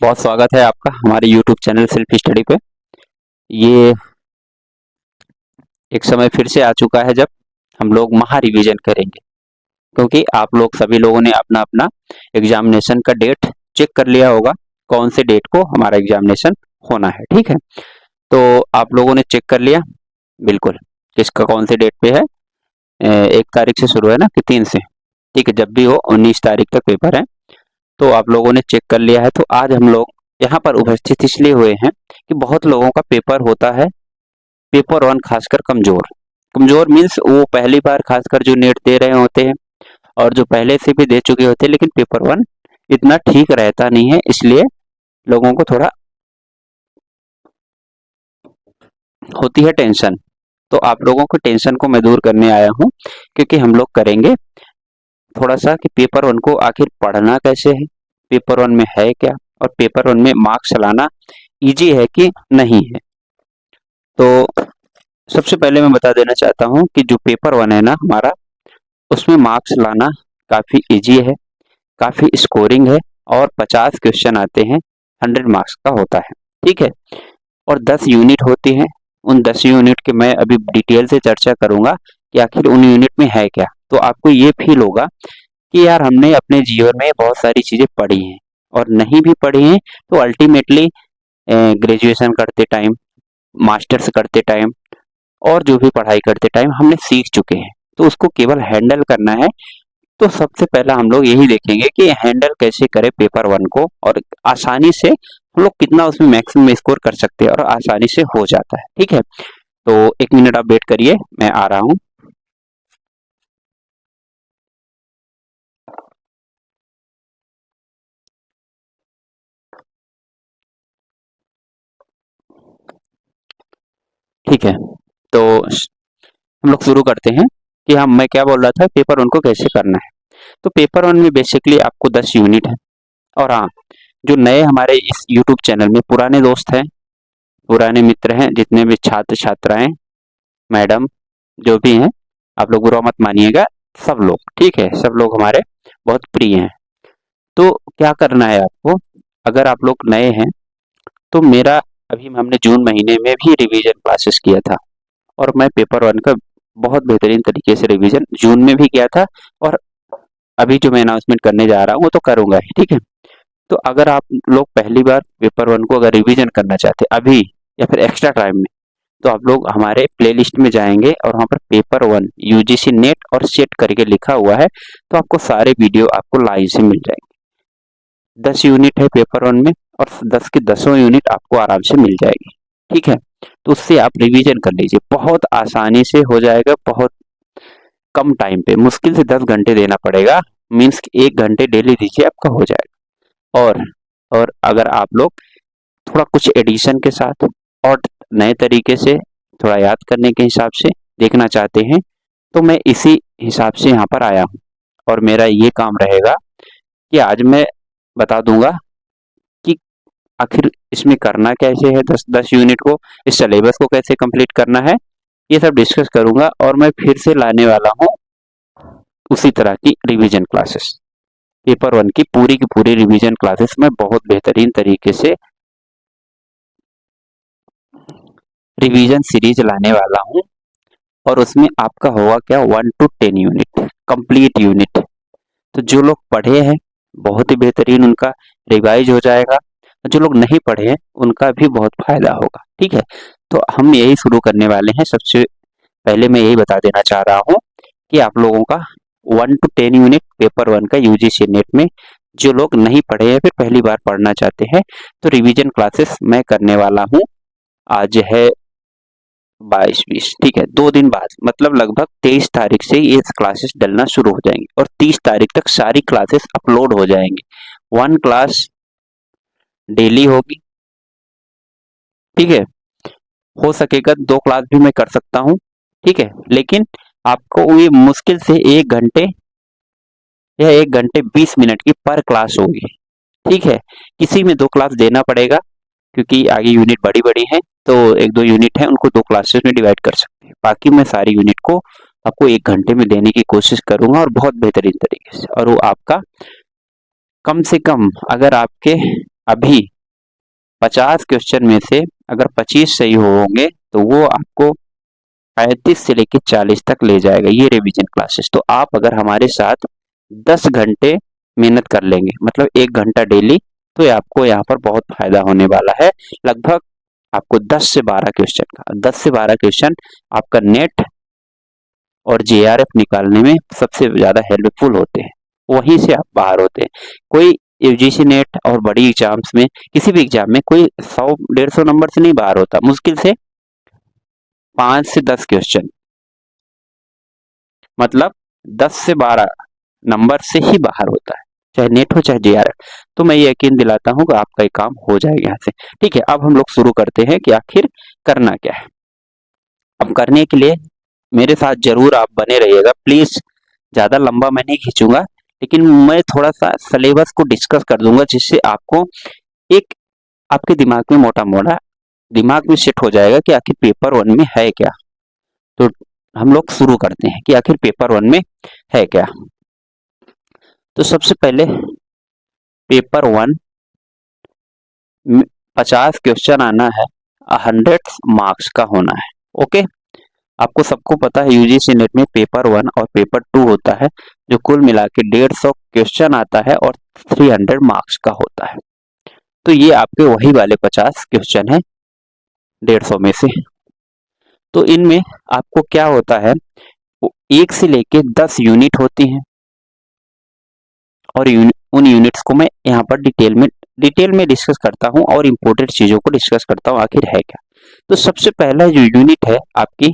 बहुत स्वागत है आपका हमारे YouTube चैनल सेल्फ स्टडी पे। ये एक समय फिर से आ चुका है जब हम लोग महा रिवीजन करेंगे, क्योंकि आप लोग सभी लोगों ने अपना अपना एग्जामिनेशन का डेट चेक कर लिया होगा, कौन से डेट को हमारा एग्जामिनेशन होना है। ठीक है, तो आप लोगों ने चेक कर लिया बिल्कुल, किसका कौन से डेट पे है। 1 तारीख से शुरू है ना कि 3 से। ठीक है, जब भी हो 19 तारीख तक पेपर है, तो आप लोगों ने चेक कर लिया है। तो आज हम लोग यहाँ पर उपस्थित इसलिए हुए हैं कि बहुत लोगों का पेपर होता है पेपर वन खासकर कमजोर। कमजोर मीन्स वो पहली बार खासकर जो नेट दे रहे होते हैं, और जो पहले से भी दे चुके होते हैं, लेकिन पेपर वन इतना ठीक रहता नहीं है, इसलिए लोगों को थोड़ा होती है टेंशन। तो आप लोगों को टेंशन को मैं दूर करने आया हूँ, क्योंकि हम लोग करेंगे थोड़ा सा कि पेपर वन को आखिर पढ़ना कैसे है, पेपर वन में है क्या, और पेपर वन में मार्क्स लाना इजी है कि नहीं है। तो सबसे पहले मैं बता देना चाहता हूँ कि जो पेपर वन है ना हमारा, उसमें मार्क्स लाना काफी इजी है, काफी स्कोरिंग है, और 50 क्वेश्चन आते हैं, 100 मार्क्स का होता है। ठीक है, और 10 यूनिट होती हैं। उन 10 यूनिट के मैं अभी डिटेल से चर्चा करूंगा कि आखिर उन यूनिट में है क्या। तो आपको ये फील होगा कि यार हमने अपने जीवन में बहुत सारी चीजें पढ़ी हैं, और नहीं भी पढ़ी हैं तो अल्टीमेटली ग्रेजुएशन करते टाइम, मास्टर्स करते टाइम, और जो भी पढ़ाई करते टाइम हमने सीख चुके हैं, तो उसको केवल हैंडल करना है। तो सबसे पहला हम लोग यही देखेंगे कि हैंडल कैसे करें पेपर वन को, और आसानी से हम लोग कितना उसमें मैक्सिमम स्कोर कर सकते हैं, और आसानी से हो जाता है। ठीक है, तो 1 मिनट आप वेट करिए, मैं आ रहा हूँ। ठीक है, तो हम लोग शुरू करते हैं कि हम मैं क्या बोल रहा था, पेपर वन को कैसे करना है। तो पेपर वन में बेसिकली आपको 10 यूनिट है। और हाँ, जो नए हमारे इस यूट्यूब चैनल में पुराने दोस्त हैं, पुराने मित्र हैं, जितने भी छात्र छात्राएं, मैडम, जो भी हैं, आप लोग बुरा मत मानिएगा, सब लोग ठीक है, सब लोग हमारे बहुत प्रिय हैं। तो क्या करना है आपको, अगर आप लोग नए हैं तो मेरा अभी हमने जून महीने में भी रिवीजन क्लासेस किया था, और मैं पेपर वन का बहुत बेहतरीन तरीके से रिवीजन जून में भी किया था, और अभी जो मैं अनाउंसमेंट करने जा रहा हूँ वो तो करूंगा ही। ठीक है, तो अगर आप लोग पहली बार पेपर वन को अगर रिवीजन करना चाहते हैं अभी, या फिर एक्स्ट्रा टाइम में, तो आप लोग हमारे प्लेलिस्ट में जाएंगे, और वहाँ पर पेपर वन यूजीसी नेट और सेट करके लिखा हुआ है, तो आपको सारे वीडियो आपको लाइन से मिल जाएंगे। 10 यूनिट है पेपर वन में, और 10 के 10 यूनिट आपको आराम से मिल जाएगी। ठीक है, तो उससे आप रिवीजन कर लीजिए, बहुत आसानी से हो जाएगा, बहुत कम टाइम पे। मुश्किल से 10 घंटे देना पड़ेगा, मीन्स 1 घंटे डेली दीजिए, आपका हो जाएगा। और अगर आप लोग थोड़ा कुछ एडिशन के साथ और नए तरीके से थोड़ा याद करने के हिसाब से देखना चाहते हैं, तो मैं इसी हिसाब से यहाँ पर आया हूँ, और मेरा ये काम रहेगा कि आज मैं बता दूंगा कि आखिर इसमें करना कैसे है, 10 10 यूनिट को, इस सिलेबस को कैसे कंप्लीट करना है, ये सब डिस्कस करूंगा। और मैं फिर से लाने वाला हूँ उसी तरह की रिवीजन क्लासेस, पेपर वन की पूरी रिवीजन क्लासेस में बहुत बेहतरीन तरीके से रिवीजन सीरीज लाने वाला हूँ। और उसमें आपका होगा क्या, 1 to 10 यूनिट कंप्लीट यूनिट। तो जो लोग पढ़े हैं बहुत ही बेहतरीन उनका रिवाइज हो जाएगा, जो लोग नहीं पढ़े हैं उनका भी बहुत फायदा होगा। ठीक है, तो हम यही शुरू करने वाले हैं। सबसे पहले मैं यही बता देना चाह रहा हूँ कि आप लोगों का 1 to 10 यूनिट पेपर वन का यूजीसी नेट में, जो लोग नहीं पढ़े हैं फिर पहली बार पढ़ना चाहते हैं, तो रिवीजन क्लासेस मैं करने वाला हूँ। आज है 22 20, ठीक है, 2 दिन बाद, मतलब लगभग 23 तारीख से ये क्लासेस डलना शुरू हो जाएंगे, और 30 तारीख तक सारी क्लासेस अपलोड हो जाएंगे। 1 क्लास डेली होगी। ठीक है, हो सकेगा 2 क्लास भी मैं कर सकता हूँ। ठीक है, लेकिन आपको ये मुश्किल से 1 घंटे या 1 घंटे 20 मिनट की पर क्लास होगी। ठीक है, किसी में 2 क्लास देना पड़ेगा, क्योंकि आगे यूनिट बड़ी बड़ी है, तो 1 2 यूनिट है उनको 2 क्लासेस में डिवाइड कर सकते हैं। बाकी मैं सारी यूनिट को आपको 1 घंटे में देने की कोशिश करूंगा, और बहुत बेहतरीन तरीके से। और वो आपका कम से कम, अगर आपके अभी 50 क्वेश्चन में से अगर 25 सही होंगे तो वो आपको 35 से लेके 40 तक ले जाएगा ये रिवीजन क्लासेस। तो आप अगर हमारे साथ 10 घंटे मेहनत कर लेंगे, मतलब 1 घंटा डेली, तो ये आपको यहाँ पर बहुत फायदा होने वाला है। लगभग आपको 10 से 12 क्वेश्चन का 10 से 12 क्वेश्चन आपका नेट और जेआरएफ निकालने में सबसे ज्यादा हेल्पफुल होते हैं, वहीं से आप बाहर होते हैं। कोई यूजीसी नेट और बड़ी एग्जाम्स में, किसी भी एग्जाम में कोई 100-150 नंबर से नहीं बाहर होता, मुश्किल से 5 से 10 क्वेश्चन, मतलब 10 से 12 नंबर से ही बाहर होता है, चाहे नेट हो चाहे जेआरएफ। तो मैं ये यकीन दिलाता हूँ कि आपका ये काम हो जाएगा यहाँ से। ठीक है, अब हम लोग शुरू करते हैं कि आखिर करना क्या है। अब करने के लिए मेरे साथ जरूर आप बने रहिएगा प्लीज। ज्यादा लंबा मैं नहीं खींचूंगा, लेकिन मैं थोड़ा सा सिलेबस को डिस्कस कर दूंगा, जिससे आपको एक आपके दिमाग में मोटा मोटा दिमाग में सेट हो जाएगा कि आखिर पेपर 1 में है क्या। तो हम लोग शुरू करते हैं कि आखिर पेपर 1 में है क्या। तो सबसे पहले पेपर 1 में 50 क्वेश्चन आना है, 100 मार्क्स का होना है। ओके, आपको सबको पता है यूजीसी नेट में पेपर 1 और पेपर 2 होता है, जो कुल मिला के 150 क्वेश्चन आता है और 300 मार्क्स का होता है। तो ये आपके वही वाले 50 क्वेश्चन है 150 में से। तो इनमें आपको क्या होता है, 1 से लेके 10 यूनिट होती हैं, और उन यूनिट्स को मैं यहाँ पर डिटेल में डिस्कस करता हूँ और इम्पोर्टेंट चीजों को डिस्कस करता हूँ आखिर है क्या। तो सबसे पहला जो यूनिट है आपकी,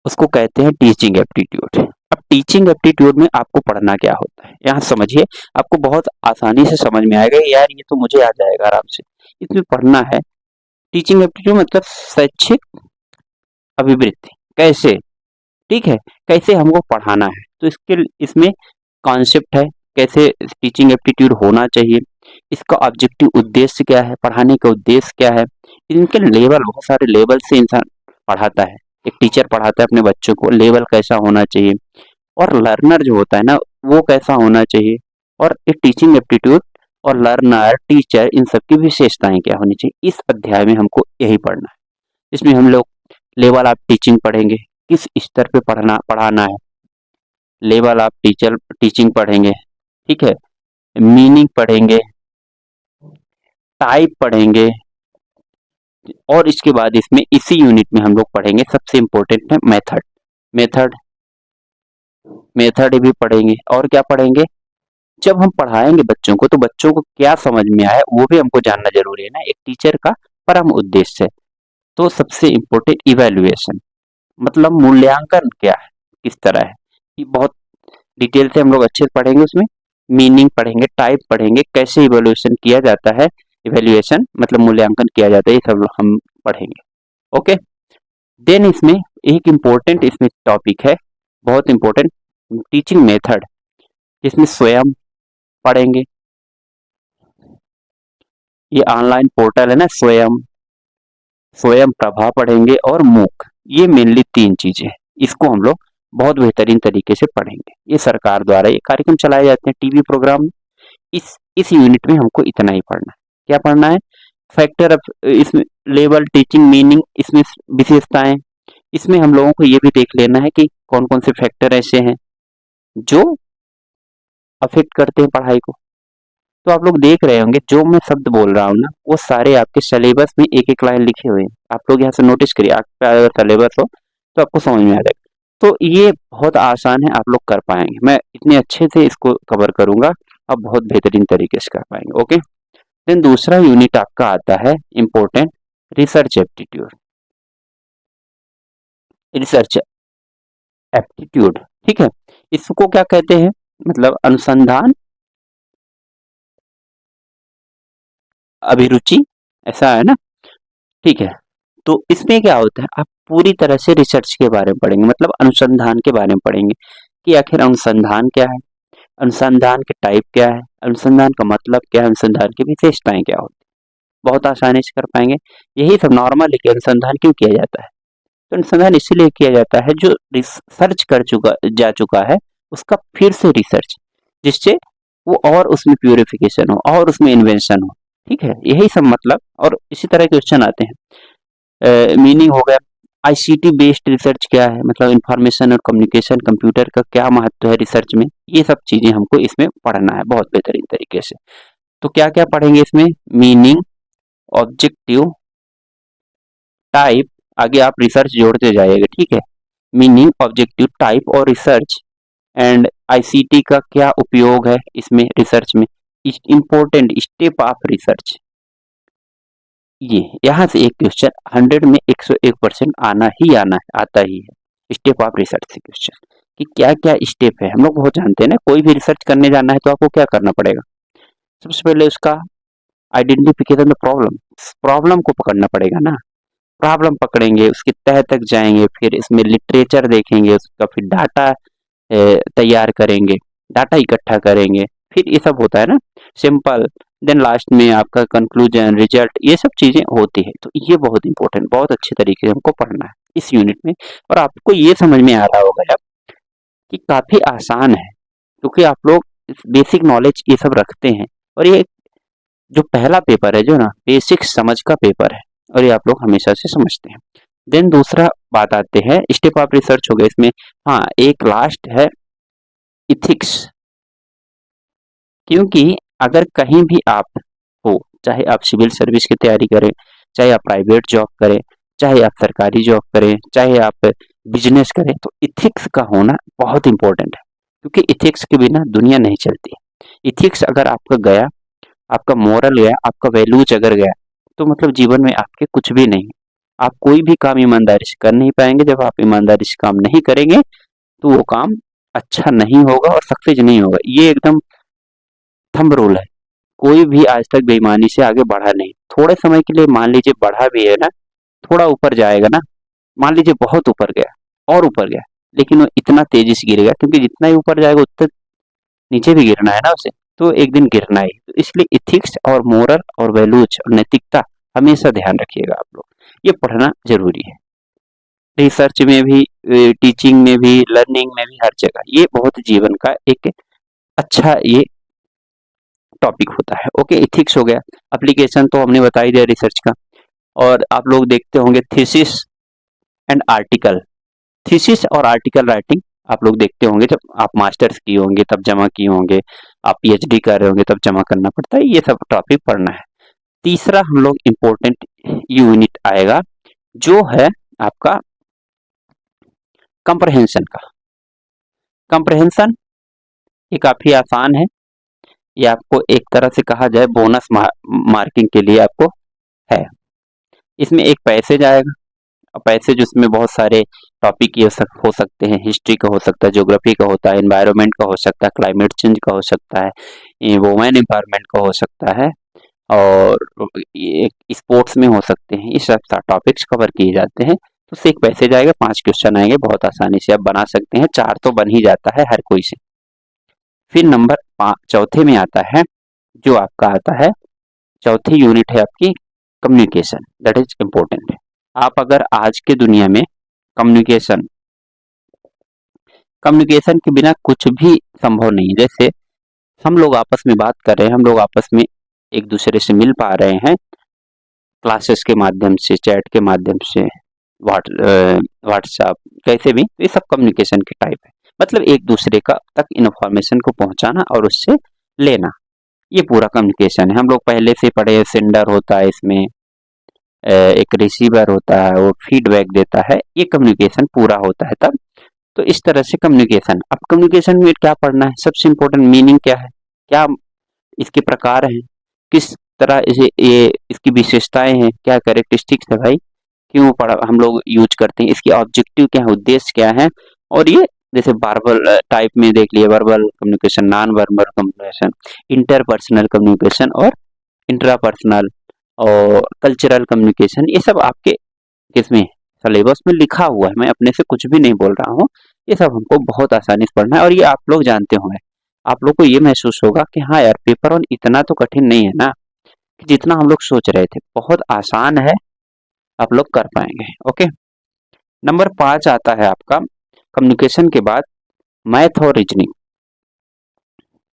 उसको कहते हैं टीचिंग एप्टीट्यूड। अब टीचिंग एप्टीट्यूड में आपको पढ़ना क्या होता है, यहाँ समझिए, आपको बहुत आसानी से समझ में आएगा, यार ये तो मुझे आ जाएगा आराम से। इसमें पढ़ना है टीचिंग एप्टीट्यूड मतलब शैक्षिक अभिवृत्ति कैसे, ठीक है, कैसे हमको पढ़ाना है। तो इसमें कॉन्सेप्ट है, कैसे टीचिंग एप्टीट्यूड होना चाहिए, इसका ऑब्जेक्टिव उद्देश्य क्या है, पढ़ाने का उद्देश्य क्या है, इनके लेवल, बहुत सारे लेवल से इंसान पढ़ाता है। एक टीचर पढ़ाता है अपने बच्चों को, लेवल कैसा होना चाहिए, और लर्नर जो होता है ना, वो कैसा होना चाहिए, और एक टीचिंग एप्टीट्यूड और लर्नर टीचर इन सबकी विशेषताएं क्या होनी चाहिए। इस अध्याय में हमको यही पढ़ना है। इसमें हम लोग लेवल ऑफ टीचिंग पढ़ेंगे, किस स्तर पे पढ़ाना है, लेवल ऑफ टीचिंग पढ़ेंगे, ठीक है, मीनिंग पढ़ेंगे, टाइप पढ़ेंगे, और इसके बाद इसमें इसी यूनिट में हम लोग पढ़ेंगे सबसे इंपॉर्टेंट है मेथड। मेथड मेथड भी पढ़ेंगे, और क्या पढ़ेंगे, जब हम पढ़ाएंगे बच्चों को तो बच्चों को क्या समझ में आया वो भी हमको जानना जरूरी है ना, एक टीचर का परम उद्देश्य है। तो सबसे इंपॉर्टेंट इवैल्यूएशन, मतलब मूल्यांकन क्या है, किस तरह है, ये बहुत डिटेल से हम लोग अच्छे से पढ़ेंगे। उसमें मीनिंग पढ़ेंगे, टाइप पढ़ेंगे, कैसे इवैल्यूएशन किया जाता है, इवैल्यूएशन मतलब मूल्यांकन किया जाता है, ये सब हम पढ़ेंगे। ओके, देन इसमें एक इम्पोर्टेंट इसमें टॉपिक है, बहुत इंपॉर्टेंट, टीचिंग मेथड, जिसमें स्वयं पढ़ेंगे, ये ऑनलाइन पोर्टल है ना, स्वयं, स्वयं प्रभा पढ़ेंगे, और मूक, ये मेनली 3 चीजें, इसको हम लोग बहुत बेहतरीन तरीके से पढ़ेंगे। ये सरकार द्वारा ये कार्यक्रम चलाए जाते हैं टीवी प्रोग्राम में। इस यूनिट में हमको इतना ही पढ़ना है। क्या पढ़ना है, फैक्टर ऑफ, इसमें लेवल, टीचिंग, मीनिंग, इसमें विशेषताएं, इसमें हम लोगों को ये भी देख लेना है कि कौन कौन से फैक्टर ऐसे हैं जो अफेक्ट करते हैं पढ़ाई को। तो आप लोग देख रहे होंगे जो मैं शब्द बोल रहा हूँ ना, वो सारे आपके सिलेबस में एक एक लाइन लिखे हुए हैं। आप लोग यहाँ से नोटिस करिए, आपका अगर सिलेबस हो तो आपको समझ में आ जाएगा। तो ये बहुत आसान है, आप लोग कर पाएंगे, मैं इतने अच्छे से इसको कवर करूंगा, आप बहुत बेहतरीन तरीके से कर पाएंगे। ओके, देन दूसरा यूनिट आपका आता है important research aptitude. Research aptitude, ठीक है, इसको क्या कहते हैं, मतलब अनुसंधान अभिरुचि, ऐसा है ना, ठीक है। तो इसमें क्या होता है, आप पूरी तरह से रिसर्च के बारे में पढ़ेंगे, मतलब अनुसंधान के बारे में पढ़ेंगे कि आखिर अनुसंधान क्या है, अनुसंधान के टाइप क्या है, अनुसंधान का मतलब क्या है, अनुसंधान की विशेषताएं क्या होती है, बहुत आसानी से कर पाएंगे। यही सब नॉर्मल है कि अनुसंधान क्यों किया जाता है, तो अनुसंधान इसीलिए किया जाता है जो रिसर्च कर चुका जा चुका है उसका फिर से रिसर्च, जिससे वो और उसमें प्यूरिफिकेशन हो और उसमें इन्वेंशन हो, ठीक है, यही सब मतलब। और इसी तरह के क्वेश्चन आते हैं। मीनिंग हो गया, आईसीटी बेस्ड रिसर्च क्या है, मतलब इंफॉर्मेशन और कम्युनिकेशन कंप्यूटर का क्या महत्व है रिसर्च में, ये सब चीजें हमको इसमें पढ़ना है बहुत बेहतरीन तरीके से। तो क्या क्या पढ़ेंगे इसमें, मीनिंग, ऑब्जेक्टिव, टाइप, आगे आप रिसर्च जोड़ते जाइएगा, ठीक है, मीनिंग, ऑब्जेक्टिव, टाइप और रिसर्च, एंड आईसीटी का क्या उपयोग है इसमें रिसर्च में, इंपॉर्टेंट स्टेप ऑफ रिसर्च। ये यहाँ से एक क्वेश्चन 100 में 101% आना ही आना है, आता ही है स्टेप ऑफ रिसर्च से क्वेश्चन, कि क्या क्या स्टेप है। हम लोग बहुत जानते हैं ना, कोई भी रिसर्च करने जाना है तो आपको क्या करना पड़ेगा, सबसे पहले उसका आइडेंटिफिकेशन, प्रॉब्लम, प्रॉब्लम को पकड़ना पड़ेगा ना, प्रॉब्लम पकड़ेंगे, उसके तह तक जाएंगे, फिर इसमें लिटरेचर देखेंगे उसका, फिर डाटा तैयार करेंगे, डाटा इकट्ठा करेंगे, फिर ये सब होता है ना, सिंपल, देन लास्ट में आपका कंक्लूजन, रिजल्ट, ये सब चीजें होती है। तो ये बहुत इंपॉर्टेंट, बहुत अच्छे तरीके से हमको पढ़ना है इस यूनिट में। और आपको ये समझ में आ रहा होगा अब कि काफी आसान है, क्योंकि आप लोग बेसिक नॉलेज ये सब रखते हैं। और ये जो पहला पेपर है जो ना, बेसिक समझ का पेपर है, और ये आप लोग हमेशा से समझते हैं। देन दूसरा बात आते हैं, स्टेप ऑफ रिसर्च हो गया इसमें। हाँ, एक लास्ट है इथिक्स, क्योंकि अगर कहीं भी आप हो, चाहे आप सिविल सर्विस की तैयारी करें, चाहे आप प्राइवेट जॉब करें, चाहे आप सरकारी जॉब करें, चाहे आप बिजनेस करें, तो इथिक्स का होना बहुत इंपॉर्टेंट है, क्योंकि इथिक्स के बिना दुनिया नहीं चलती। इथिक्स अगर आपका गया, आपका मोरल गया, आपका वैल्यूज अगर गया, तो मतलब जीवन में आपके कुछ भी नहीं। आप कोई भी काम ईमानदारी से कर नहीं पाएंगे। जब आप ईमानदारी से काम नहीं करेंगे तो वो काम अच्छा नहीं होगा और सक्सेस नहीं होगा। ये एकदम थंब रूल है। कोई भी आज तक बेईमानी से आगे बढ़ा नहीं। थोड़े समय के लिए मान लीजिए बढ़ा भी है ना, थोड़ा ऊपर जाएगा ना, मान लीजिए बहुत ऊपर गया और ऊपर गया, लेकिन वो इतना तेजी से गिरेगा, क्योंकि जितना ही ऊपर जाएगा उतना नीचे भी गिरना है ना उसे, तो एक दिन गिरना ही। तो इसलिए इथिक्स और मोरल और वैल्यूज और नैतिकता हमेशा ध्यान रखिएगा आप लोग, ये पढ़ना जरूरी है। रिसर्च में भी, टीचिंग में भी, लर्निंग में भी, हर जगह ये बहुत जीवन का एक अच्छा ये टॉपिक होता है। ओके, इथिक्स हो गया। एप्लीकेशन तो हमने बता ही दिया रिसर्च का। और आप लोग देखते होंगे थीसिस एंड आर्टिकल, थीसिस और आर्टिकल राइटिंग आप लोग देखते होंगे, जब आप मास्टर्स किए होंगे तब जमा किए होंगे, आप पीएचडी कर रहे होंगे तब जमा करना पड़ता है, ये सब टॉपिक पढ़ना है। तीसरा हम लोग इम्पोर्टेंट यूनिट आएगा जो है आपका कंप्रहेंशन का। कंप्रहेंशन ये काफी आसान है, ये आपको एक तरह से कहा जाए बोनस मार्किंग के लिए आपको है। इसमें एक पैसेज आएगा, पैसेज उसमें बहुत सारे टॉपिक ये हो सकते हैं, हिस्ट्री का हो सकता है, ज्योग्राफी का होता है, एनवायरनमेंट का हो सकता है, क्लाइमेट चेंज का हो सकता है, वुमेन एम्पावरमेंट का हो सकता है, और ये स्पोर्ट्स में हो सकते हैं। ये सब टॉपिक्स कवर किए जाते हैं। तो उससे एक पैसेज आएगा, 5 क्वेश्चन आएंगे, बहुत आसानी से आप बना सकते हैं। 4 तो बन ही जाता है हर कोई से। फिर नंबर चौथे में आता है, जो आपका आता है चौथी यूनिट है आपकी कम्युनिकेशन, दैट इज इम्पोर्टेंट है। आप अगर आज के दुनिया में कम्युनिकेशन कम्युनिकेशन के बिना कुछ भी संभव नहीं है। जैसे हम लोग आपस में बात कर रहे हैं, हम लोग आपस में एक दूसरे से मिल पा रहे हैं क्लासेस के माध्यम से, चैट के माध्यम से, व्हाट्सएप, कैसे भी, ये सब कम्युनिकेशन के टाइप है। मतलब एक दूसरे का तक इन्फॉर्मेशन को पहुंचाना और उससे लेना, ये पूरा कम्युनिकेशन है। हम लोग पहले से पढ़े, सेंडर होता है इसमें, एक रिसीवर होता है, वो फीडबैक देता है, ये कम्युनिकेशन पूरा होता है तब। तो इस तरह से कम्युनिकेशन। अब कम्युनिकेशन में क्या पढ़ना है, सबसे इम्पोर्टेंट मीनिंग क्या है, क्या इसके प्रकार हैं, किस तरह इसे ये इसकी विशेषताएं हैं, क्या कैरेक्टरिस्टिक्स है भाई, क्यों पढ़ा हम लोग यूज करते हैं, इसकी ऑब्जेक्टिव क्या है, उद्देश्य क्या है। और ये जैसे वर्बल टाइप में देख लिए, verbal communication, non verbal communication, interpersonal communication और इंट्रापर्सनल और कल्चरल कम्युनिकेशन, ये सब आपके किसमें सिलेबस में लिखा हुआ है। मैं अपने से कुछ भी नहीं बोल रहा हूँ, ये सब हमको बहुत आसानी से पढ़ना है। और ये आप लोग जानते होंगे, आप लोग को ये महसूस होगा कि हाँ यार, पेपर वन इतना तो कठिन नहीं है ना, जितना हम लोग सोच रहे थे, बहुत आसान है, आप लोग कर पाएंगे। ओके, नंबर 5 आता है आपका कम्युनिकेशन के बाद मैथ और रीजनिंग।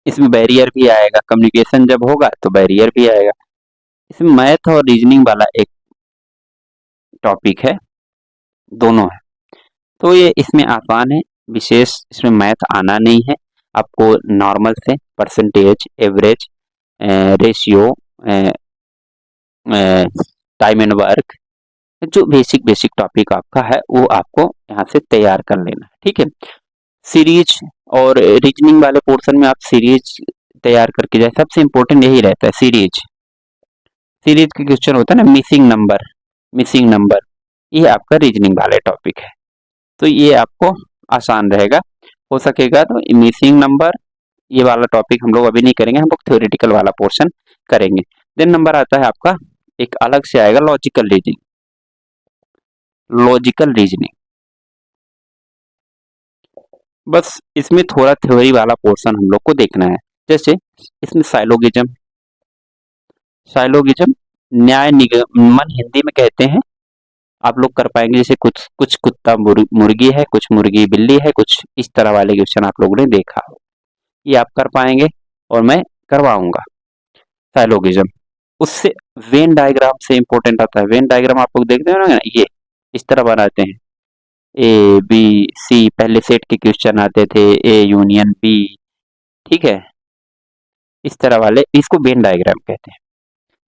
इसमें बैरियर भी आएगा, कम्युनिकेशन जब होगा तो बैरियर भी आएगा। इसमें मैथ और रीजनिंग वाला एक टॉपिक है, दोनों है। तो ये इसमें आसान है, विशेष इसमें मैथ आना नहीं है आपको। नॉर्मल से percentage, average, ratio, time and work, जो बेसिक बेसिक टॉपिक आपका है वो आपको यहाँ से तैयार कर लेना है, ठीक है। सीरीज और रीजनिंग वाले पोर्शन में आप सीरीज तैयार करके जाए, सबसे इंपॉर्टेंट यही रहता है सीरीज। सीरीज का क्वेश्चन होता है ना, मिसिंग नंबर, मिसिंग नंबर, ये आपका रीजनिंग वाले टॉपिक है, तो ये आपको आसान रहेगा। हो सकेगा तो मिसिंग नंबर ये वाला टॉपिक हम लोग अभी नहीं करेंगे, हम लोग थ्योरेटिकल वाला पोर्शन करेंगे। देन नंबर आता है आपका, एक अलग से आएगा लॉजिकल रीजनिंग। लॉजिकल रीजनिंग बस इसमें थोड़ा थ्योरी वाला पोर्शन हम लोग को देखना है। जैसे इसमें साइलोगिज्म, साइलोगिज्म न्याय निगमन हिंदी में कहते हैं, आप लोग कर पाएंगे। जैसे कुछ कुछ कुत्ता मुर्गी है, कुछ मुर्गी बिल्ली है, कुछ इस तरह वाले क्वेश्चन आप लोगों ने देखा हो, ये आप कर पाएंगे और मैं करवाऊंगा साइलोगिज्म। उससे वेन डायग्राम से इंपॉर्टेंट आता है। वेन डायग्राम आप लोग देखते हो ना, ये इस तरह बनाते हैं, ए बी सी, पहले सेट के क्वेश्चन आते थे, ए यूनियन बी, ठीक है, इस तरह वाले, इसको वेन डायग्राम कहते हैं।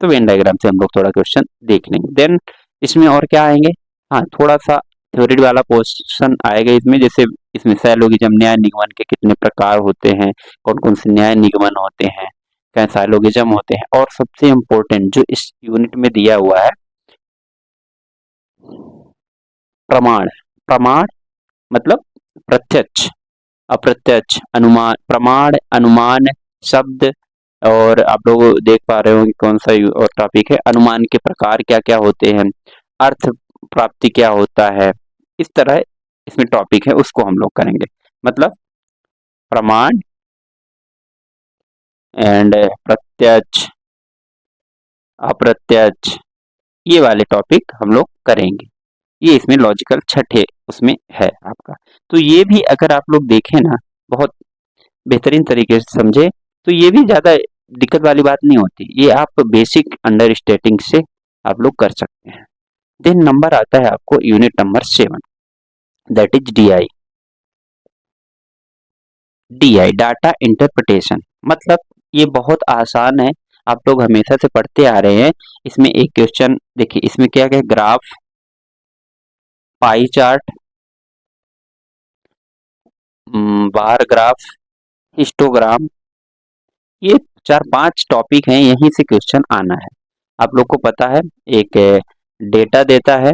तो वेन डायग्राम से हम लोग थोड़ा क्वेश्चन देख लेंगे। देन इसमें और क्या आएंगे, हाँ थोड़ा सा थ्योरी वाला पोर्शन आएगा इसमें। जैसे इसमें साइलोगिज्म, न्याय निगमन के कितने प्रकार होते हैं, कौन कौन से न्याय निगमन होते हैं, क्या साइलोगिज्म होते हैं, और सबसे इम्पोर्टेंट जो इस यूनिट में दिया हुआ है, प्रमाण। प्रमाण मतलब प्रत्यक्ष, अप्रत्यक्ष, अनुमान, प्रमाण, अनुमान शब्द, और आप लोग देख पा रहे हो कि कौन सा और टॉपिक है, अनुमान के प्रकार क्या क्या होते हैं, अर्थ प्राप्ति क्या होता है, इस तरह इसमें टॉपिक है, उसको हम लोग करेंगे। मतलब प्रमाण एंड प्रत्यक्ष, अप्रत्यक्ष, ये वाले टॉपिक हम लोग करेंगे। ये इसमें लॉजिकल छठे उसमें है आपका। तो ये भी अगर आप लोग देखें ना, बहुत बेहतरीन तरीके से समझे, तो ये भी ज्यादा दिक्कत वाली बात नहीं होती, ये आप बेसिक अंडरस्टैंडिंग से आप लोग कर सकते हैं। देन नंबर आता है आपको unit number 7, that is DI. DI data interpretation, मतलब ये बहुत आसान है, आप लोग हमेशा से पढ़ते आ रहे हैं। इसमें एक क्वेश्चन देखिए, इसमें क्या क्या, graph, pie chart, bar graph, histogram, ये 4-5 टॉपिक हैं, यहीं से क्वेश्चन आना है। आप लोग को पता है, एक डेटा देता है,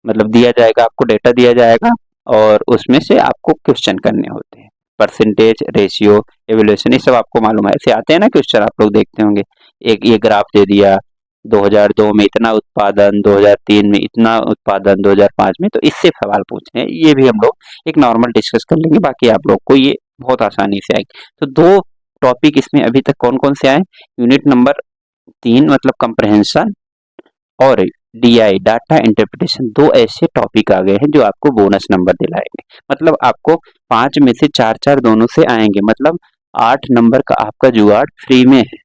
मतलब दिया जाएगा आपको, डेटा दिया जाएगा और उसमें से आपको क्वेश्चन करने होते हैं। परसेंटेज, रेशियो, एवोल्यूशन, ये सब आपको मालूम है, ऐसे आते हैं ना क्वेश्चन, आप लोग देखते होंगे। एक ये ग्राफ दे दिया, 2002 में इतना उत्पादन, 2003 में इतना उत्पादन, 2005 में, तो इससे सवाल पूछे हैं। ये भी हम लोग एक नॉर्मल डिस्कस कर लेंगे, बाकी आप लोग को ये बहुत आसानी से आएगी। तो 2 टॉपिक इसमें अभी तक कौन कौन से आए, यूनिट नंबर 3 मतलब कंप्रहेंशन, और डीआई डाटा इंटरप्रिटेशन, 2 ऐसे टॉपिक आ गए हैं जो आपको बोनस नंबर दिलाएंगे। मतलब आपको 5 में से 4-4 दोनों से आएंगे, मतलब 8 नंबर का आपका जुगाड़ फ्री में है।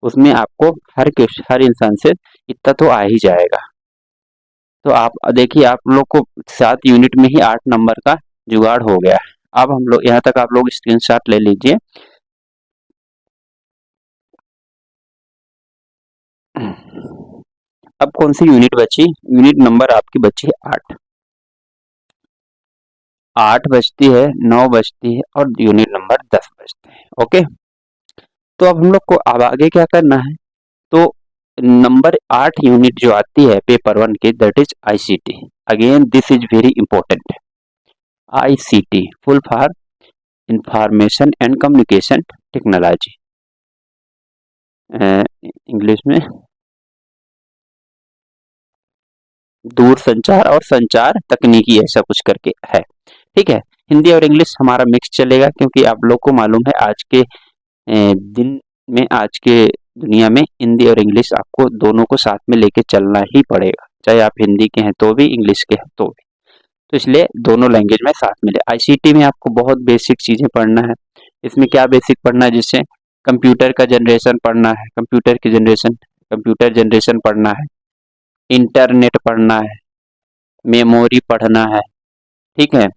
उसमें आपको हर इंसान से इतना तो आ ही जाएगा। तो आप देखिए, आप लोग को 7 यूनिट में ही 8 नंबर का जुगाड़ हो गया है। अब हम लोग यहाँ तक आप लोग स्क्रीनशॉट ले लीजिए। अब कौन सी यूनिट बची, यूनिट नंबर आपकी बची है 8। 8 बचती है, 9 बचती है और यूनिट नंबर 10 बचते हैं। ओके, तो अब हम लोग को अब आगे क्या करना है, तो नंबर 8 यूनिट जो आती है पेपर 1 की, that is ICT. Again this is very important. ICT full for information and communication technology, English में दूर संचार और संचार तकनीकी, ऐसा कुछ करके है, ठीक है। हिंदी और इंग्लिश हमारा मिक्स चलेगा, क्योंकि आप लोग को मालूम है आज के दिन में, आज के दुनिया में हिंदी और इंग्लिश आपको दोनों को साथ में लेके चलना ही पड़ेगा, चाहे आप हिंदी के हैं तो भी, इंग्लिश के हैं तो भी। तो इसलिए दोनों लैंग्वेज में साथ में ले। आईसीटी में आपको बहुत बेसिक चीजें पढ़ना है, इसमें क्या बेसिक पढ़ना है, जिससे कंप्यूटर का जनरेशन पढ़ना है, कंप्यूटर जनरेशन पढ़ना है, इंटरनेट पढ़ना है, मेमोरी पढ़ना है, ठीक है,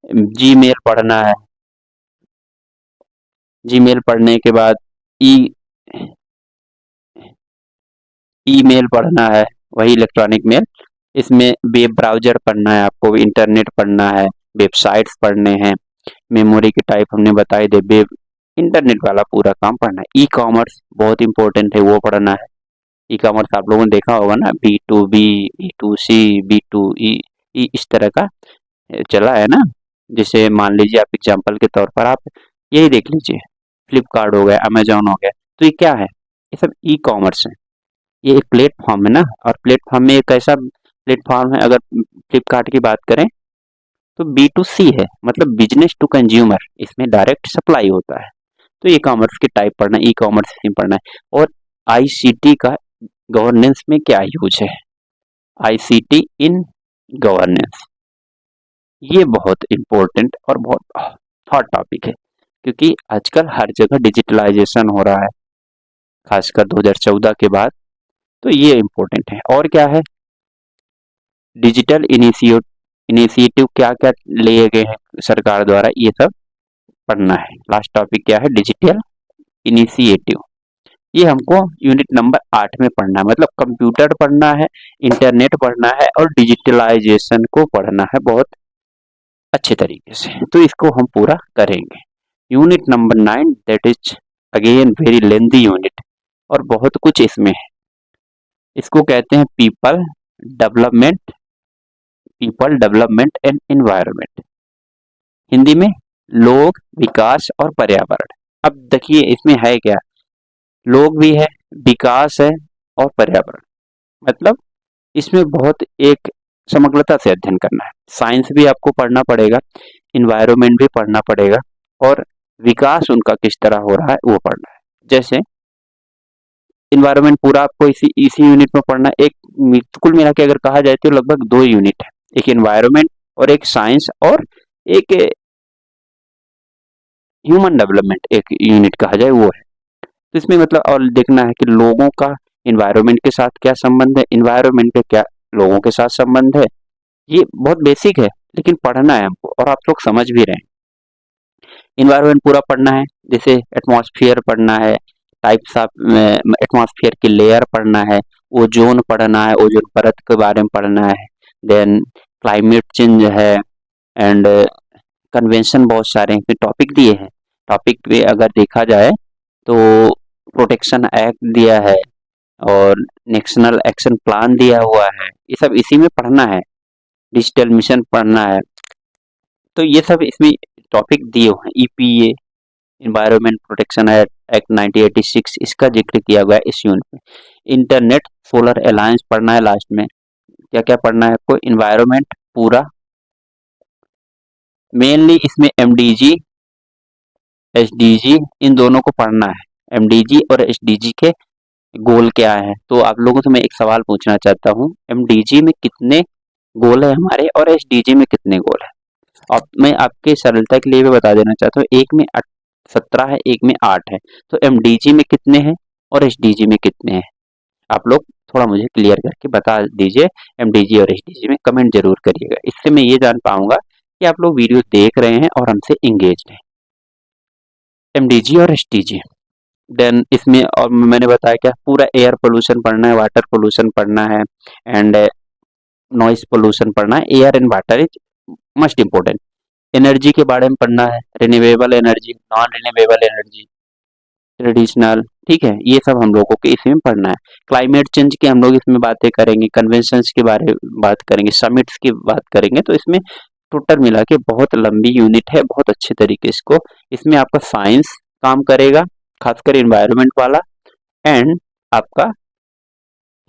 जीमेल पढ़ना है, जीमेल पढ़ने के बाद ई ईमेल पढ़ना है, वही इलेक्ट्रॉनिक मेल। इसमें वेब ब्राउजर पढ़ना है, आपको इंटरनेट पढ़ना है, वेबसाइट्स पढ़ने हैं, मेमोरी के टाइप हमने बताए थे, वेब इंटरनेट वाला पूरा काम पढ़ना है। ई कॉमर्स बहुत इंपॉर्टेंट है, वो पढ़ना है। ई कॉमर्स आप लोगों ने देखा होगा ना, B2B, B2C, B2E, इस तरह का चला है ना। जैसे मान लीजिए आप एग्जाम्पल के तौर पर आप यही देख लीजिए, फ्लिपकार्ट हो गया, अमेजोन हो गया, तो ये क्या है, ये सब ई कॉमर्स है। ये एक प्लेटफॉर्म है ना, और प्लेटफॉर्म में एक ऐसा प्लेटफॉर्म है, अगर फ्लिपकार्ट की बात करें तो B2C है, मतलब बिजनेस टू कंज्यूमर, इसमें डायरेक्ट सप्लाई होता है। तो ई कॉमर्स के टाइप पढ़ना है, ई कॉमर्स पढ़ना है। और ICT का गवर्नेंस में क्या यूज है, ICT इन गवर्नेंस, ये बहुत इंपॉर्टेंट और बहुत हॉट टॉपिक है, क्योंकि आजकल हर जगह डिजिटलाइजेशन हो रहा है, खासकर 2014 के बाद। तो ये इम्पोर्टेंट है। और क्या है, डिजिटल इनिशिएटिव क्या क्या लिए गए हैं सरकार द्वारा, ये सब पढ़ना है। लास्ट टॉपिक क्या है, डिजिटल इनिशिएटिव। ये हमको यूनिट नंबर 8 में पढ़ना है, मतलब कंप्यूटर पढ़ना है, इंटरनेट पढ़ना है और डिजिटलाइजेशन को पढ़ना है बहुत अच्छे तरीके से। तो इसको हम पूरा करेंगे। Unit number 9 that is again very lengthy unit, और बहुत कुछ इसमें है। इसको कहते हैं development people development and environment, Hindi में लोग, विकास और पर्यावरण। अब देखिए इसमें है क्या, लोग भी है, विकास है और पर्यावरण, मतलब इसमें बहुत एक समग्रता से अध्ययन करना है। साइंस भी आपको पढ़ना पड़ेगा, इन्वायरमेंट भी पढ़ना पड़ेगा, और विकास उनका किस तरह हो रहा है वो पढ़ना है। जैसे इन्वायरमेंट पूरा आपको इसी इसी यूनिट में पढ़ना है। एक कुल मिला के अगर कहा जाए तो लगभग 2 यूनिट है, एक इन्वायरमेंट और एक साइंस, और एक ह्यूमन डेवलपमेंट एक यूनिट कहा जाए वो है। तो इसमें मतलब और देखना है कि लोगों का इन्वायरमेंट के साथ क्या संबंध है, इन्वायरमेंट का क्या लोगों के साथ संबंध है। ये बहुत बेसिक है, लेकिन पढ़ना है हमको, और आप लोग समझ भी रहे हैं। इन्वायरमेंट पूरा पढ़ना है, जैसे एटमॉस्फेयर पढ़ना है, टाइप्स ऑफ एटमॉस्फेयर की लेयर पढ़ना है, ओजोन पढ़ना है, ओजोन परत के बारे में पढ़ना है, देन क्लाइमेट चेंज है, एंड कन्वेंशन बहुत सारे हैं, फिर टॉपिक दिए हैं। टॉपिक पे अगर देखा जाए तो प्रोटेक्शन एक्ट दिया है, और नेशनल एक्शन प्लान दिया हुआ है, ये सब इसी में पढ़ना है। डिजिटल मिशन पढ़ना है, तो ये सब इसमें टॉपिक दिए हुए हैं। EPA इन्वायरमेंट प्रोटेक्शन एक्ट 1986, इसका जिक्र किया गया है इस यूनिट में। इंटरनेट सोलर अलायंस पढ़ना है। लास्ट में क्या क्या पढ़ना है आपको, इन्वायरमेंट पूरा, मेनली इसमें MDG SDG इन दोनों को पढ़ना है। MDG और SDG के गोल क्या है, तो आप लोगों से मैं एक सवाल पूछना चाहता हूँ, MDG में कितने गोल है हमारे, और SDG में कितने गोल है। अब मैं आपके सरलता के लिए भी बता देना चाहता हूँ, एक में 17 है, एक में 8 है, तो MDG में कितने हैं और SDG में कितने हैं, आप लोग थोड़ा मुझे क्लियर करके बता दीजिए। MDG और SDG में कमेंट जरूर करिएगा, इससे मैं ये जान पाऊंगा कि आप लोग वीडियो देख रहे हैं और हमसे इंगेज हैं। MDG और SDG, देन इसमें और मैंने बताया क्या, पूरा एयर पोल्यूशन पढ़ना है, वाटर पोल्यूशन पढ़ना है, एंड नॉइस पोल्यूशन पढ़ना है। Air and water is must important. Energy के बारे में पढ़ना है, renewable energy, non renewable energy, traditional, ठीक है, ये सब हम लोगों को इसमें पढ़ना है। क्लाइमेट चेंज की हम लोग इसमें बातें करेंगे, कन्वेंशंस के बारे में बात करेंगे, समिट्स की बात करेंगे। तो इसमें टोटल मिला के बहुत लंबी यूनिट है, बहुत अच्छे तरीके इसको, इसमें आपका साइंस काम करेगा, खासकर इन्वायरमेंट वाला, एंड आपका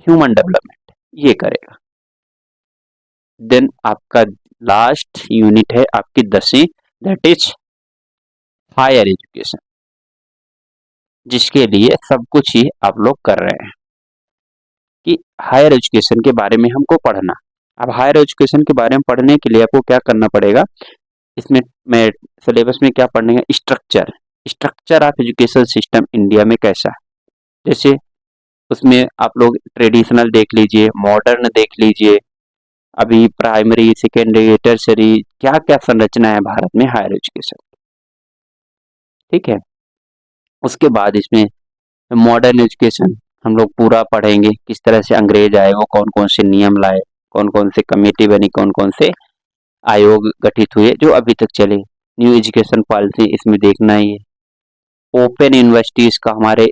ह्यूमन डेवलपमेंट ये करेगा। देन आपका लास्ट यूनिट है आपकी 10वीं, दैट इज हायर एजुकेशन, जिसके लिए सब कुछ ही आप लोग कर रहे हैं कि हायर एजुकेशन के बारे में हमको पढ़ना। अब हायर एजुकेशन के बारे में पढ़ने के लिए आपको क्या करना पड़ेगा, इसमें में सिलेबस में क्या पढ़ने का, structure structure of education system India में कैसा है। जैसे उसमें आप लोग ट्रेडिशनल देख लीजिए, मॉडर्न देख लीजिए, अभी प्राइमरी सेकेंडरी टर्सरी क्या क्या संरचना है भारत में हायर एजुकेशन, ठीक है। उसके बाद इसमें मॉडर्न एजुकेशन हम लोग पूरा पढ़ेंगे, किस तरह से अंग्रेज आए, वो कौन कौन से नियम लाए, कौन कौन से कमेटी बनी, कौन कौन से आयोग गठित हुए जो अभी तक चले। न्यू एजुकेशन पॉलिसी इसमें देखना ही है। ओपन यूनिवर्सिटीज का हमारे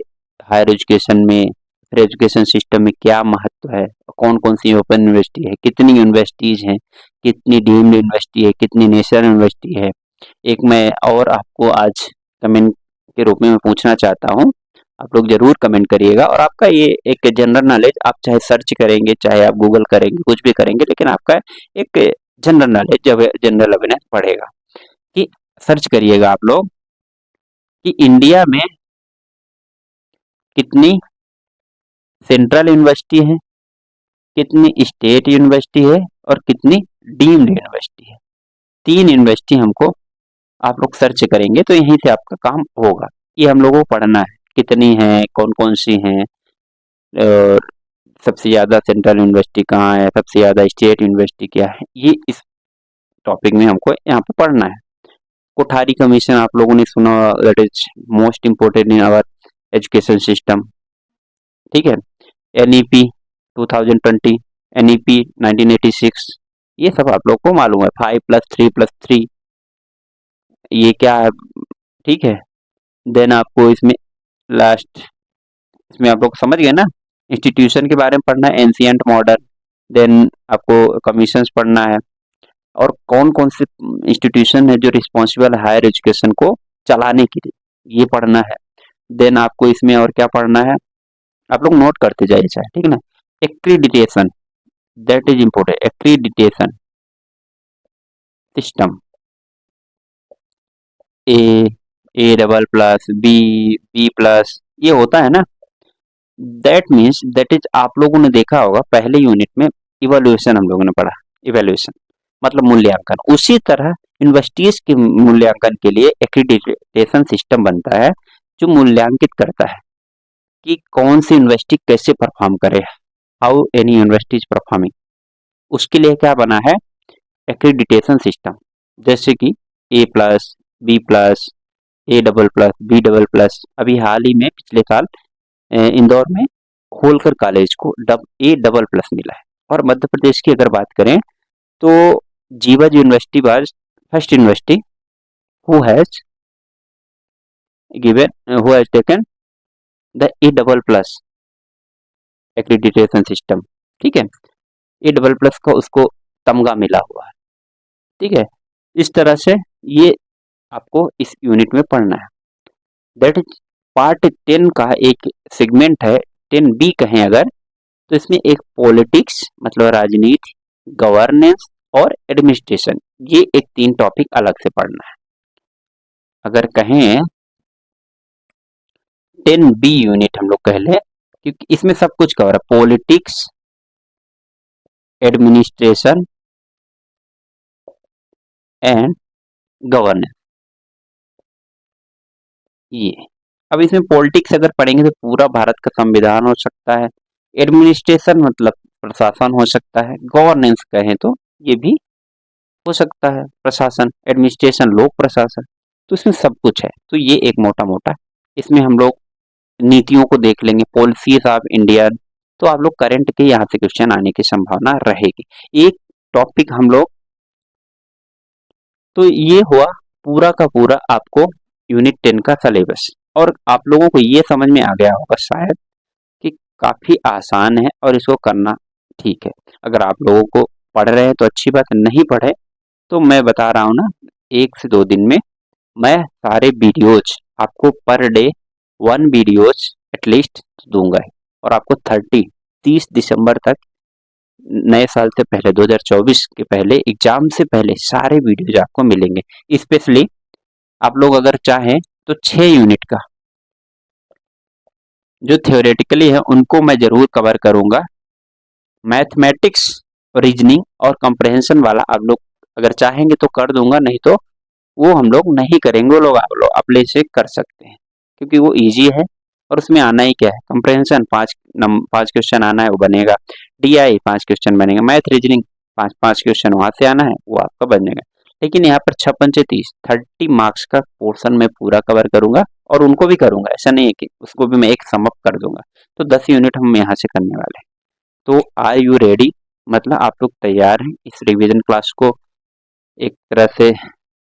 हायर एजुकेशन में, फिर एजुकेशन सिस्टम में क्या महत्व है, कौन कौन सी ओपन यूनिवर्सिटी है, कितनी यूनिवर्सिटीज हैं, कितनी डीम्ड यूनिवर्सिटी है, कितनी नेशनल यूनिवर्सिटी है। एक मैं और आपको आज कमेंट के रूप में मैं पूछना चाहता हूँ, आप लोग जरूर कमेंट करिएगा। और आपका ये एक जनरल नॉलेज, आप चाहे सर्च करेंगे, चाहे आप गूगल करेंगे, कुछ भी करेंगे, लेकिन आपका एक जनरल नॉलेज, जब जनरल अवेयरनेस पढ़ेगा कि सर्च करिएगा आप लोग कि इंडिया में कितनी सेंट्रल यूनिवर्सिटी है, कितनी स्टेट यूनिवर्सिटी है और कितनी डीम्ड यूनिवर्सिटी है। 3 यूनिवर्सिटी हमको आप लोग सर्च करेंगे तो यहीं से आपका काम होगा। ये हम लोगों को पढ़ना है, कितनी है, कौन कौन सी हैं, और सबसे ज़्यादा सेंट्रल यूनिवर्सिटी कहाँ है, सबसे ज़्यादा स्टेट यूनिवर्सिटी क्या है, ये इस टॉपिक में हमको यहाँ पे पढ़ना है। कोठारी कमीशन आप लोगों ने सुना, that is most important in our education system, ठीक है। एनईपी 2020, एनईपी 1986, ये सब आप लोग को मालूम है। 5+3+3 ये क्या है, ठीक है। देन आपको इसमें लास्ट, इसमें आप लोग समझ गए ना, इंस्टीट्यूशन के बारे में पढ़ना है, एंशियंट मॉडर्न। देन आपको कमीशंस पढ़ना है और कौन कौन से इंस्टीट्यूशन है जो रिस्पॉन्सिबल हायर एजुकेशन को चलाने के लिए, ये पढ़ना है। देन आपको इसमें और क्या पढ़ना है, आप लोग नोट करते जाइए चाहे, ठीक है ना। Accreditation, that is important, accreditation system, A double plus B plus, ये होता है ना। दैट मीन्स दैट इज, आप लोगों ने देखा होगा पहले यूनिट में इवैल्यूएशन हम लोगों ने पढ़ा, इवैल्यूएशन मतलब मूल्यांकन। उसी तरह यूनिवर्सिटीज के मूल्यांकन के लिए एक्रीडिटेशन सिस्टम बनता है जो मूल्यांकित करता है कि कौन सी यूनिवर्सिटी कैसे परफॉर्म करे, how any university is performing. उसके लिए क्या बना है, एक्रीडिटेशन सिस्टम। जैसे कि A+, B+, A++, B++। अभी हाल ही में पिछले साल इंदौर में होलकर कॉलेज को A++ मिला है। और मध्य प्रदेश की अगर बात करें तो Jiwaji university was first university who has taken the A++ accreditation system, ठीक है। A++ का उसको तमगा मिला हुआ है, ठीक है। इस तरह से ये आपको इस यूनिट में पढ़ना है। दैट इज पार्ट 10 का एक सेगमेंट है, 10B कहें अगर, तो इसमें एक पॉलिटिक्स मतलब राजनीति, गवर्नेंस और एडमिनिस्ट्रेशन, ये एक 3 टॉपिक अलग से पढ़ना है। अगर कहें 10B यूनिट हम लोग कह लें, क्योंकि इसमें सब कुछ कवर है, पॉलिटिक्स, एडमिनिस्ट्रेशन एंड गवर्नेंस। ये अब इसमें पॉलिटिक्स अगर पढ़ेंगे तो पूरा भारत का संविधान हो सकता है, एडमिनिस्ट्रेशन मतलब प्रशासन हो सकता है, गवर्नेंस कहें तो ये भी हो सकता है, प्रशासन, एडमिनिस्ट्रेशन लोक प्रशासन, तो इसमें सब कुछ है। तो ये एक मोटा मोटा इसमें हम लोग नीतियों को देख लेंगे, पॉलिसीज ऑफ इंडिया। तो आप लोग करंट के यहाँ से क्वेश्चन आने की संभावना रहेगी। एक टॉपिक हम लोग, तो ये हुआ पूरा का पूरा आपको यूनिट 10 का सिलेबस। और आप लोगों को ये समझ में आ गया होगा शायद कि काफी आसान है और इसको करना ठीक है। अगर आप लोगों को पढ़ रहे हैं तो अच्छी बात है, नहीं पढ़े तो मैं बता रहा हूँ ना, 1 से 2 दिन में मैं सारे वीडियोज आपको पर डे 1 वीडियोज एटलीस्ट दूंगा ही। और आपको 30 दिसंबर तक, नए साल से पहले 2024 के पहले, एग्जाम से पहले सारे वीडियोज आपको मिलेंगे। स्पेशली आप लोग अगर चाहें तो 6 यूनिट का जो थियोरेटिकली है उनको मैं जरूर कवर करूंगा। मैथमेटिक्स, रीजनिंग और कॉम्प्रहेंशन वाला आप लोग अगर चाहेंगे तो कर दूंगा, नहीं तो वो हम लोग नहीं करेंगे, वो लोग आप लोग अपने से कर सकते हैं, क्योंकि वो इजी है और उसमें आना ही क्या है, कंप्रहेंशन 5 क्वेश्चन आना है वो बनेगा, DI 5 क्वेश्चन बनेगा, मैथ रीजनिंग 5 क्वेश्चन वहां से आना है वो आपका बनेगा। लेकिन यहाँ पर 6×5 = 30, 30 मार्क्स का पोर्शन मैं पूरा कवर करूंगा और उनको भी करूंगा, ऐसा नहीं है कि उसको भी मैं एक सम अप कर दूंगा। तो 10 यूनिट हम यहाँ से करने वाले हैं। तो आर यू रेडी, मतलब आप लोग तैयार हैं इस रिवीजन क्लास को एक तरह से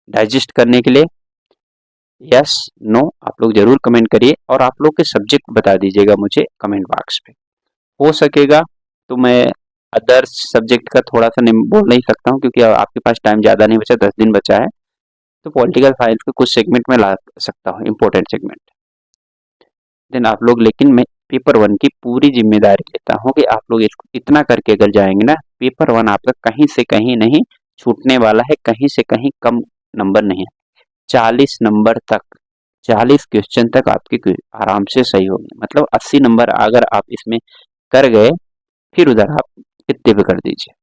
डाइजेस्ट करने के लिए? यस नो आप लोग जरूर कमेंट करिए और आप लोग के सब्जेक्ट बता दीजिएगा मुझे कमेंट बॉक्स पे। हो सकेगा तो मैं अदर्स सब्जेक्ट का थोड़ा सा बोल नहीं सकता हूँ, क्योंकि आपके पास टाइम ज़्यादा नहीं बचा, 10 दिन बचा है, तो पॉलिटिकल साइंस के कुछ सेगमेंट में ला सकता हूँ, इंपॉर्टेंट सेगमेंट। देन आप लोग, लेकिन मैं पेपर 1 की पूरी जिम्मेदारी लेता हूँ कि आप लोग इसको इतना करके अगर जाएंगे ना, पेपर 1 आपका कहीं से कहीं नहीं छूटने वाला है, कहीं से कहीं कम नंबर नहीं है। 40 नंबर तक, 40 क्वेश्चन तक आपके आराम से सही होंगे, मतलब 80 नंबर अगर आप इसमें कर गए, फिर उधर आप कितने भी कर दीजिए,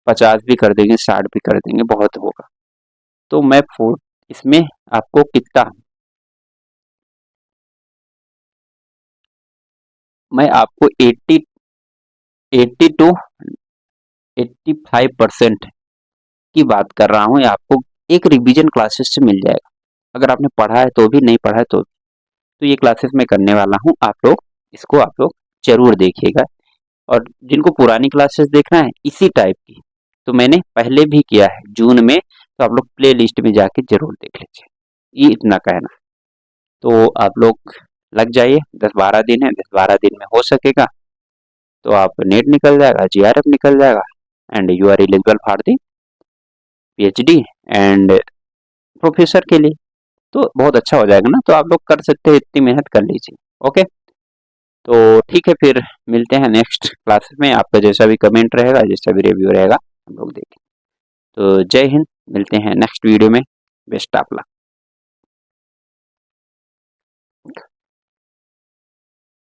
50 भी कर देंगे, 60 भी कर देंगे, बहुत होगा। तो मैं इसमें आपको कितना, मैं आपको 80 टू 85% की बात कर रहा हूँ, आपको एक रिवीजन क्लासेस से मिल जाएगा। अगर आपने पढ़ा है तो भी, नहीं पढ़ा है तो ये क्लासेस मैं करने वाला हूँ, आप लोग इसको आप लोग जरूर देखिएगा। और जिनको पुरानी क्लासेस देखना है इसी टाइप की, तो मैंने पहले भी किया है जून में, तो आप लोग प्ले लिस्ट में जाके जरूर देख लीजिए, ये इतना कहना। तो आप लोग लग जाइए, 10-12 दिन है, 10-12 दिन में हो सकेगा तो आप नेट निकल जाएगा, GRF निकल जाएगा, and you are eligible for the PhD and professor के लिए, तो बहुत अच्छा हो जाएगा ना। तो आप लोग कर सकते हैं, इतनी मेहनत कर लीजिए। ओके, तो ठीक है, फिर मिलते हैं नेक्स्ट क्लासेस में। आपका जैसा भी कमेंट रहेगा, जैसा भी रिव्यू रहेगा, हम लोग देखें। तो जय हिंद, मिलते हैं नेक्स्ट वीडियो में। Best of luck.